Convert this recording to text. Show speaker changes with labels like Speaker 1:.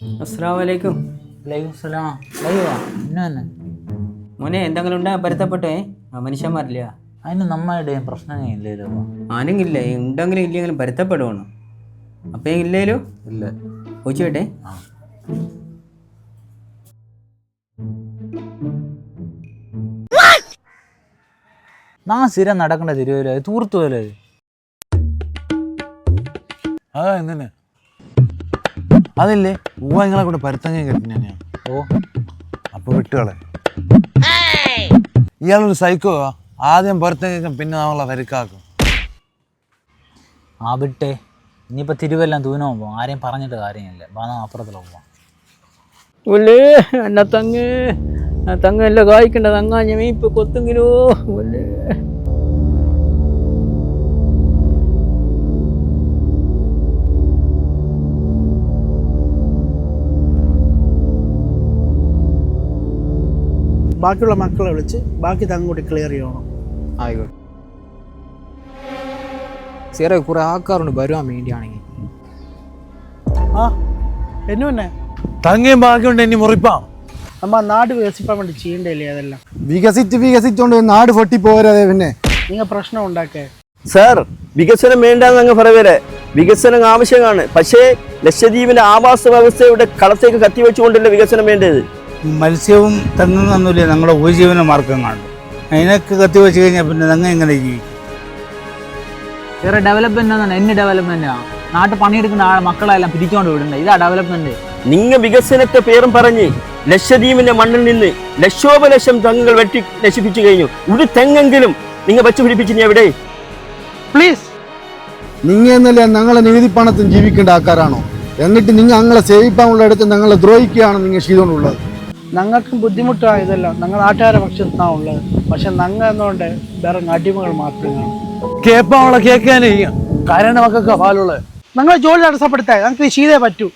Speaker 1: അസ്സലാമലൈക്കും. മോനെ എന്തെങ്കിലും ഉണ്ടാ പൊരുത്തപ്പെട്ടേ? മനുഷ്യന്മാരില്ല,
Speaker 2: അതിന് നമ്മളുടെ പ്രശ്നങ്ങളില്ലല്ലോ.
Speaker 1: ആനെങ്കില്ല ഉണ്ടെങ്കിലും ഇല്ലെങ്കിലും പൊരുത്തപ്പെടുവാണ്. അപ്പം ഇല്ലേലോ
Speaker 2: ഇല്ല
Speaker 1: ചോദിച്ചോട്ടെ.
Speaker 2: സ്ഥിരം നടക്കണ്ട തിരുവല്ല തൂർത്തു പോലെ.
Speaker 3: എന്തിനാ അതല്ലേ നിങ്ങളെ കൂടെ പരുത്തങ്ങ കെട്ടിനാ?
Speaker 2: ഓ
Speaker 3: അപ്പൊ വിട്ടുകളെ. ഇയാളൊരു സൈക്കോ. ആദ്യം പുറത്തേക്കും പിന്നെ നമ്മളെ പരിക്കാക്കും.
Speaker 2: വിട്ടേ. ഇനിയിപ്പോൾ തിരുവെല്ലാം ദൂരം പോകും. ആരെയും പറഞ്ഞിട്ട് കാര്യമില്ല. അപ്പുറത്തിലോ പോവാം.
Speaker 1: ഒല്ലേ എന്നെ തങ്ങല്ല കായ്ക്കണ്ട തങ്ങാഞ്ഞ ഇപ്പൊ കൊത്തെങ്കിലോ ഒല്ലേ.
Speaker 4: ബാക്കിയുള്ള മക്കളെ വിളിച്ച് ബാക്കി തങ്ങോട്ട് ക്ലിയർ ചെയ്യണം.
Speaker 5: ആയിക്കോട്ടെ. സാറേ കുറെ ആൾക്കാരുണ്ട് വരുവാൻ വേണ്ടിയാണെങ്കിൽ.
Speaker 4: പിന്നെ
Speaker 3: തങ്ങയും ബാക്കിയുണ്ട് ഇനി മുറിപ്പാം.
Speaker 4: നമ്മ നാട് വികസിപ്പാൻ വേണ്ടി ചെയ്യണ്ടല്ലേ അതെല്ലാം.
Speaker 6: വികസിച്ചോണ്ട് നാട് പൊട്ടിപ്പോരാതെ പിന്നെ
Speaker 4: നിങ്ങൾ പ്രശ്നം ഉണ്ടാക്കേ.
Speaker 7: സാർ വികസനം വേണ്ടെന്ന് അങ്ങ് പറയവരെ. വികസനം ആവശ്യമാണ്. പക്ഷേ ലക്ഷദ്വീപിന്റെ ആവാസ വ്യവസ്ഥയുടെ കളത്തേക്ക് കത്തിവെച്ചുകൊണ്ടല്ല വികസനം വേണ്ടത്.
Speaker 6: മത്സ്യവും തെങ്ങൊന്നുമില്ല ഞങ്ങളുടെ ഉപജീവന മാർഗങ്ങളാണ്. അതിനൊക്കെ കത്തി വെച്ച് കഴിഞ്ഞാൽ പിന്നെ തെങ്ങ് എങ്ങനെ ജീവിക്കും?
Speaker 2: വേറെ ഡെവലപ്മെന്റ് എന്നാണ്. എന്നെ ഡെവലപ്മെന്റാണ്. നാട്ടിൽ പണിയെടുക്കുന്ന മക്കളെല്ലാം പിരിച്ചുകൊണ്ട് വിടണ്ടേ. ഇതാ ഡെവലപ്മെന്റ്.
Speaker 7: നിങ്ങൾ വികസനത്തെ പേരും പറഞ്ഞ് ലക്ഷദ്വീപിന്റെ മണ്ണിൽ നിന്ന് ലക്ഷോപലക്ഷം തെങ്ങുകൾ വെട്ടി നശിപ്പിച്ചു കഴിഞ്ഞു. ഒരു തെങ്ങെങ്കിലും നിങ്ങൾ വെച്ചു പിടിപ്പിച്ചു എവിടെ?
Speaker 4: പ്ലീസ്.
Speaker 6: നിങ്ങൾ എന്നല്ലേ ഞങ്ങളെ നികുതി പണത്തിന് ജീവിക്കേണ്ട ആൾക്കാരാണോ? എന്നിട്ട് നിങ്ങൾ ഞങ്ങളെ സേവിപ്പാനുള്ള ഇടത്ത് ഞങ്ങളെ ദ്രോഹിക്കുകയാണ് നിങ്ങൾ ചെയ്തുകൊണ്ടുള്ളത്.
Speaker 4: ഞങ്ങൾക്കും ബുദ്ധിമുട്ടായതല്ല. ഞങ്ങൾ നാട്ടുകാരെ പക്ഷത്താണ് ഉള്ളത്. പക്ഷെ ഞങ്ങൾ എന്നുകൊണ്ട് വേറെ അടിമകൾ മാത്രമാണ്.
Speaker 3: കേപ്പാവളെ കേൾക്കാനേ കാരണം മക്കൾക്ക് പാലുള്ളത്.
Speaker 4: ഞങ്ങളെ ജോലി തടസ്സപ്പെടുത്താൻ ഞങ്ങൾക്ക് ചെയ്തേ പറ്റൂ.